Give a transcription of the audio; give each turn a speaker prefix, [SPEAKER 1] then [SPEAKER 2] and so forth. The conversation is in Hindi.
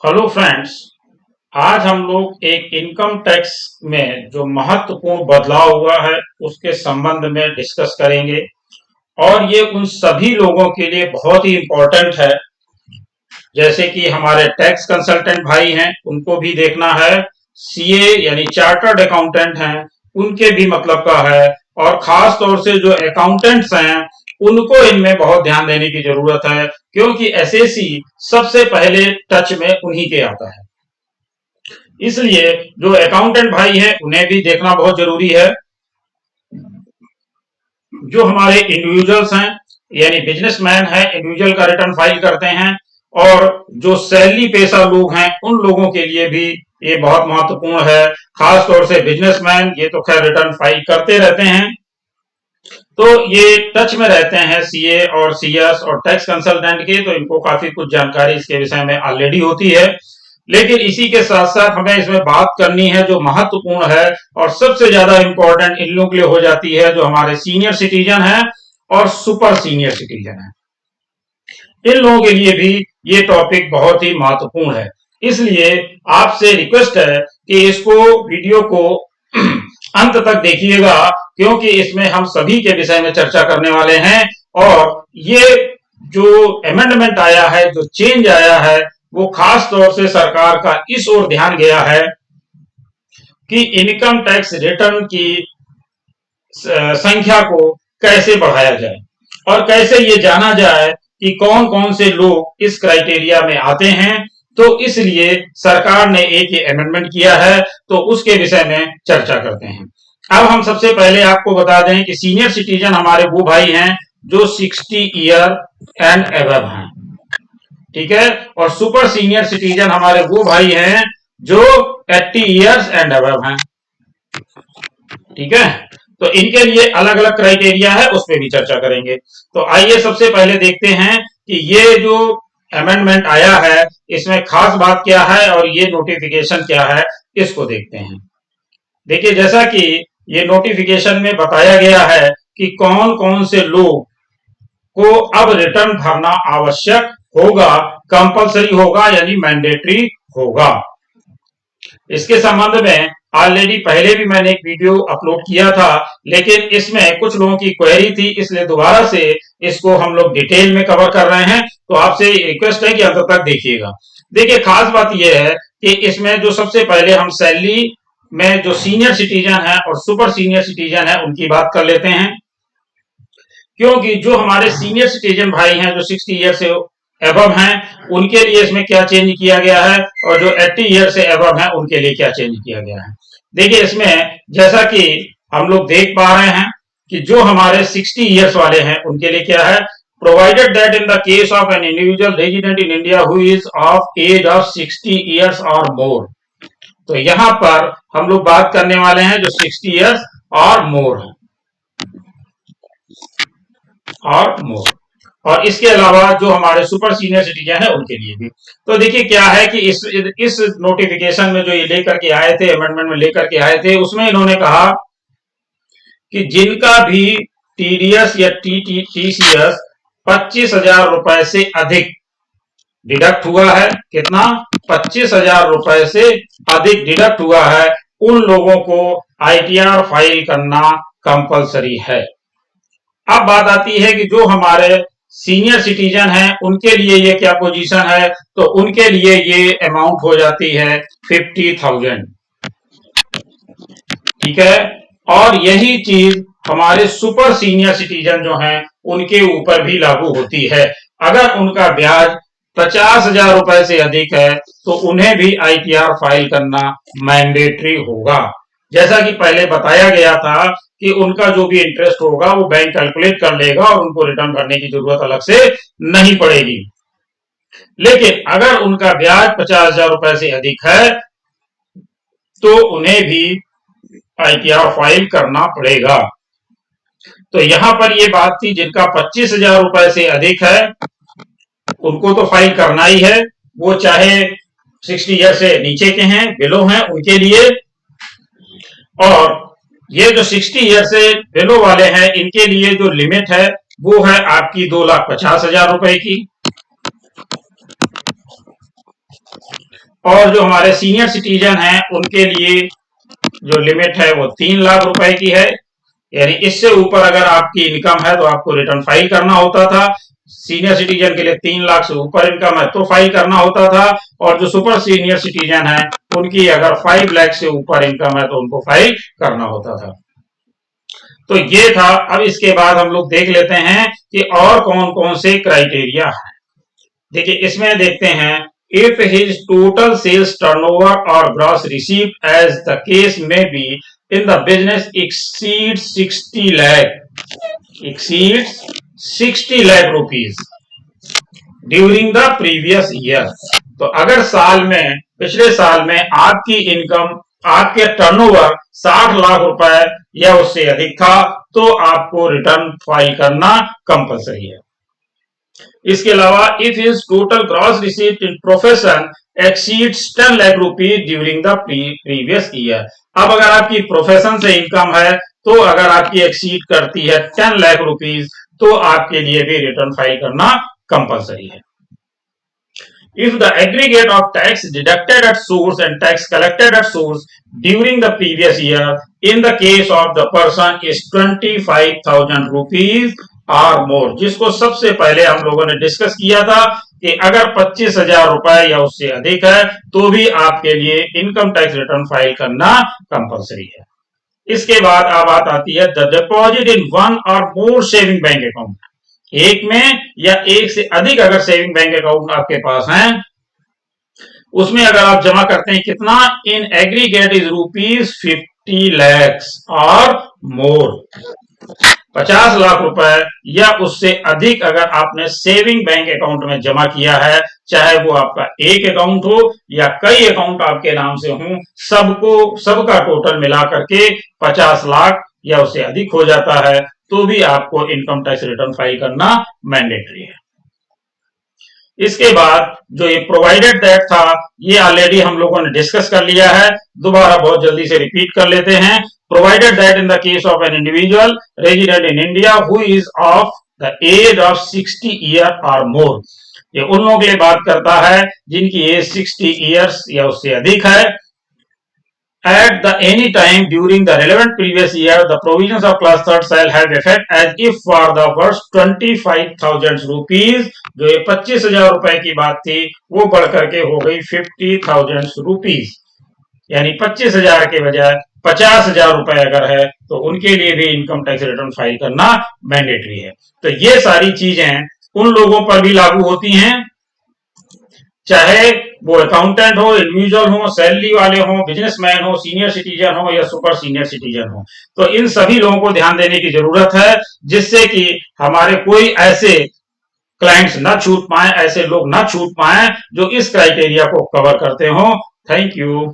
[SPEAKER 1] Hello friends. आज हम लोग एक इनकम टैक्स में जो महत्वपूर्ण बदलाव हुआ है उसके संबंध में डिस्कस करेंगे और ये उन सभी लोगों के लिए बहुत ही इम्पोर्टेंट है जैसे कि हमारे टैक्स कंसल्टेंट भाई हैं, उनको भी देखना है। सीए यानी चार्टर्ड अकाउंटेंट हैं, उनके भी मतलब का है। और खास तौर से जो अकाउंटेंट्स हैं उनको इनमें बहुत ध्यान देने की जरूरत है, क्योंकि एसएससी सबसे पहले टच में उन्हीं के आता है। इसलिए जो अकाउंटेंट भाई हैं उन्हें भी देखना बहुत जरूरी है। जो हमारे इंडिविजुअल्स हैं यानी बिजनेसमैन है, इंडिविजुअल का रिटर्न फाइल करते हैं, और जो सैलरी पेशा लोग हैं उन लोगों के लिए भी ये बहुत महत्वपूर्ण है। खास तौर से बिजनेसमैन ये तो खैर रिटर्न फाइल करते रहते हैं, तो ये टच में रहते हैं सीए और सीएस और टैक्स कंसल्टेंट के, तो इनको काफी कुछ जानकारी इसके विषय में ऑलरेडी होती है। लेकिन इसी के साथ साथ हमें इसमें बात करनी है जो महत्वपूर्ण है और सबसे ज्यादा इंपॉर्टेंट इन लोगों के लिए हो जाती है, जो हमारे सीनियर सिटीजन है और सुपर सीनियर सिटीजन है। इन लोगों के लिए भी ये टॉपिक बहुत ही महत्वपूर्ण है। इसलिए आपसे रिक्वेस्ट है कि इसको वीडियो को अंत तक देखिएगा, क्योंकि इसमें हम सभी के विषय में चर्चा करने वाले हैं। और ये जो अमेंडमेंट आया है, जो चेंज आया है, वो खास तौर से सरकार का इस ओर ध्यान गया है कि इनकम टैक्स रिटर्न की संख्या को कैसे बढ़ाया जाए और कैसे ये जाना जाए कि कौन कौन से लोग इस क्राइटेरिया में आते हैं। तो इसलिए सरकार ने एक ये अमेंडमेंट किया है, तो उसके विषय में चर्चा करते हैं। अब हम सबसे पहले आपको बता दें कि सीनियर सिटीजन हमारे वो भाई हैं जो 60 ईयर एंड एबव हैं, ठीक है। और सुपर सीनियर सिटीजन हमारे वो भाई हैं जो 80 ईयर्स एंड अबव हैं, ठीक है। तो इनके लिए अलग अलग क्राइटेरिया है, उस पर भी चर्चा करेंगे। तो आइए सबसे पहले देखते हैं कि ये जो अमेंडमेंट आया है इसमें खास बात क्या है और ये नोटिफिकेशन क्या है, इसको देखते हैं। देखिए, जैसा कि ये नोटिफिकेशन में बताया गया है कि कौन कौन से लोग को अब रिटर्न भरना आवश्यक होगा, कंपलसरी होगा यानी मैंडेटरी होगा। इसके संबंध में ऑलरेडी पहले भी मैंने एक वीडियो अपलोड किया था, लेकिन इसमें कुछ लोगों की क्वेरी थी, इसलिए दोबारा से इसको हम लोग डिटेल में कवर कर रहे हैं। तो आपसे रिक्वेस्ट है कि अंत तक देखिएगा। देखिए, खास बात यह है कि इसमें जो सबसे पहले हम सैलरी में जो सीनियर सिटीजन है और सुपर सीनियर सिटीजन है उनकी बात कर लेते हैं, क्योंकि जो हमारे सीनियर सिटीजन भाई हैं जो 60 ईयर से एबव हैं उनके लिए इसमें क्या चेंज किया गया है, और जो 80 ईयर से एबव हैं उनके लिए क्या चेंज किया गया है। देखिए, इसमें जैसा कि हम लोग देख पा रहे हैं कि जो हमारे 60 ईयर्स वाले हैं उनके लिए क्या है, provided that in the case of an individual resident in India who is of age of 60 years और मोर। तो यहां पर हम लोग बात करने वाले हैं जो 60 ईयर्स और मोर है और मोर। और इसके अलावा जो हमारे सुपर सीनियर सिटीजन है उनके लिए भी। तो देखिए क्या है कि इस नोटिफिकेशन में जो ये लेकर के आए थे, अमेंडमेंट में लेकर के आए थे, उसमें इन्होंने कहा कि जिनका भी टीडीएस या टीसीएस 25,000 रुपए से अधिक डिडक्ट हुआ है, कितना, 25,000 रुपए से अधिक डिडक्ट हुआ है, उन लोगों को आईटीआर फाइल करना कंपलसरी है। अब बात आती है कि जो हमारे सीनियर सिटीजन हैं उनके लिए ये क्या पोजीशन है, तो उनके लिए ये अमाउंट हो जाती है 50,000, ठीक है। और यही चीज हमारे सुपर सीनियर सिटीजन जो हैं उनके ऊपर भी लागू होती है। अगर उनका ब्याज 50,000 रुपए से अधिक है तो उन्हें भी आईटीआर फाइल करना मैंडेटरी होगा। जैसा कि पहले बताया गया था कि उनका जो भी इंटरेस्ट होगा वो बैंक कैलकुलेट कर लेगा और उनको रिटर्न भरने की जरूरत अलग से नहीं पड़ेगी। लेकिन अगर उनका ब्याज 50,000 रुपए से अधिक है तो उन्हें भी आईटीआर फाइल करना पड़ेगा। तो यहां पर ये बात थी, जिनका 25,000 रुपए से अधिक है उनको तो फाइल करना ही है, वो चाहे 60 ईयर से नीचे के हैं, बिलो हैं, उनके लिए। और ये जो 60 ईयर से बिलो वाले हैं इनके लिए जो लिमिट है वो है आपकी 2,50,000 रुपए की। और जो हमारे सीनियर सिटीजन हैं उनके लिए जो लिमिट है वो 3 लाख रुपए की है। यानी इससे ऊपर अगर आपकी इनकम है तो आपको रिटर्न फाइल करना होता था। सीनियर सिटीजन के लिए 3 लाख से ऊपर इनकम है तो फाइल करना होता था, और जो सुपर सीनियर सिटीजन है उनकी अगर 5 लाख से ऊपर इनकम है तो उनको फाइल करना होता था। तो ये था। अब इसके बाद हम लोग देख लेते हैं कि और कौन कौन से क्राइटेरिया है। देखिए इसमें देखते हैं, if his total sales turnover और gross receipt as the case may be in the business exceeds 60 lakh rupees during the previous year. तो अगर पिछले साल में आपकी इनकम, आपके टर्नओवर 60 लाख रुपए या उससे अधिक था तो आपको रिटर्न फाइल करना कंपलसरी है। इसके अलावा if his total gross receipt in profession exceeds 10 lakh rupees during the previous year. अब अगर आपकी प्रोफेशन से इनकम है तो अगर आपकी एक्सीड करती है 10 लाख रुपीज तो आपके लिए भी रिटर्न फाइल करना कंपलसरी है। If the aggregate of tax deducted at source and tax collected at source during the previous year in the case of the person is 25,000 rupees or more, जिसको सबसे पहले हम लोगों ने डिस्कस किया था कि अगर 25,000 रुपए या उससे अधिक है तो भी आपके लिए इनकम टैक्स रिटर्न फाइल करना कंपलसरी है। इसके बाद बात आती है द डिपॉजिट इन वन और मोर सेविंग बैंक अकाउंट। एक में या एक से अधिक अगर सेविंग बैंक अकाउंट आपके पास हैं, उसमें अगर आप जमा करते हैं कितना, इन एग्रीगेट इज ₹50 lakhs और मोर, 50 लाख रुपए या उससे अधिक अगर आपने सेविंग बैंक अकाउंट में जमा किया है, चाहे वो आपका एक अकाउंट हो या कई अकाउंट आपके नाम से हो, सबका टोटल मिला करके 50 लाख या उससे अधिक हो जाता है तो भी आपको इनकम टैक्स रिटर्न फाइल करना मैंडेटरी है। इसके बाद जो ये प्रोवाइडेड दैट था ये ऑलरेडी हम लोगों ने डिस्कस कर लिया है, दोबारा बहुत जल्दी से रिपीट कर लेते हैं। Provided that in the case of an individual resident in India who is of the age of 60 year और मोर, ये उन लोगों के लिए बात करता है जिनकी एज 60 ईयर्स या उससे अधिक है। At the any time during the relevant previous year, the provisions of class 3 shall have effect as if for the first 25,000 rupees, जो ये 25,000 रुपए की बात थी वो बढ़ करके हो गई 50,000 रुपीज, यानी 25,000 के बजाय 50,000 रुपए अगर है तो उनके लिए भी इनकम टैक्स रिटर्न फाइल करना मैंडेटरी है। तो ये सारी चीजें उन लोगों पर भी लागू होती हैं, चाहे वो अकाउंटेंट हो, इंडिविजुअल हो, सैलरी वाले हो, बिजनेसमैन हो, सीनियर सिटीजन हो या सुपर सीनियर सिटीजन हो। तो इन सभी लोगों को ध्यान देने की जरूरत है जिससे कि हमारे कोई ऐसे क्लाइंट्स ना छूट पाए, ऐसे लोग ना छूट पाए जो इस क्राइटेरिया को कवर करते हो। Thank you.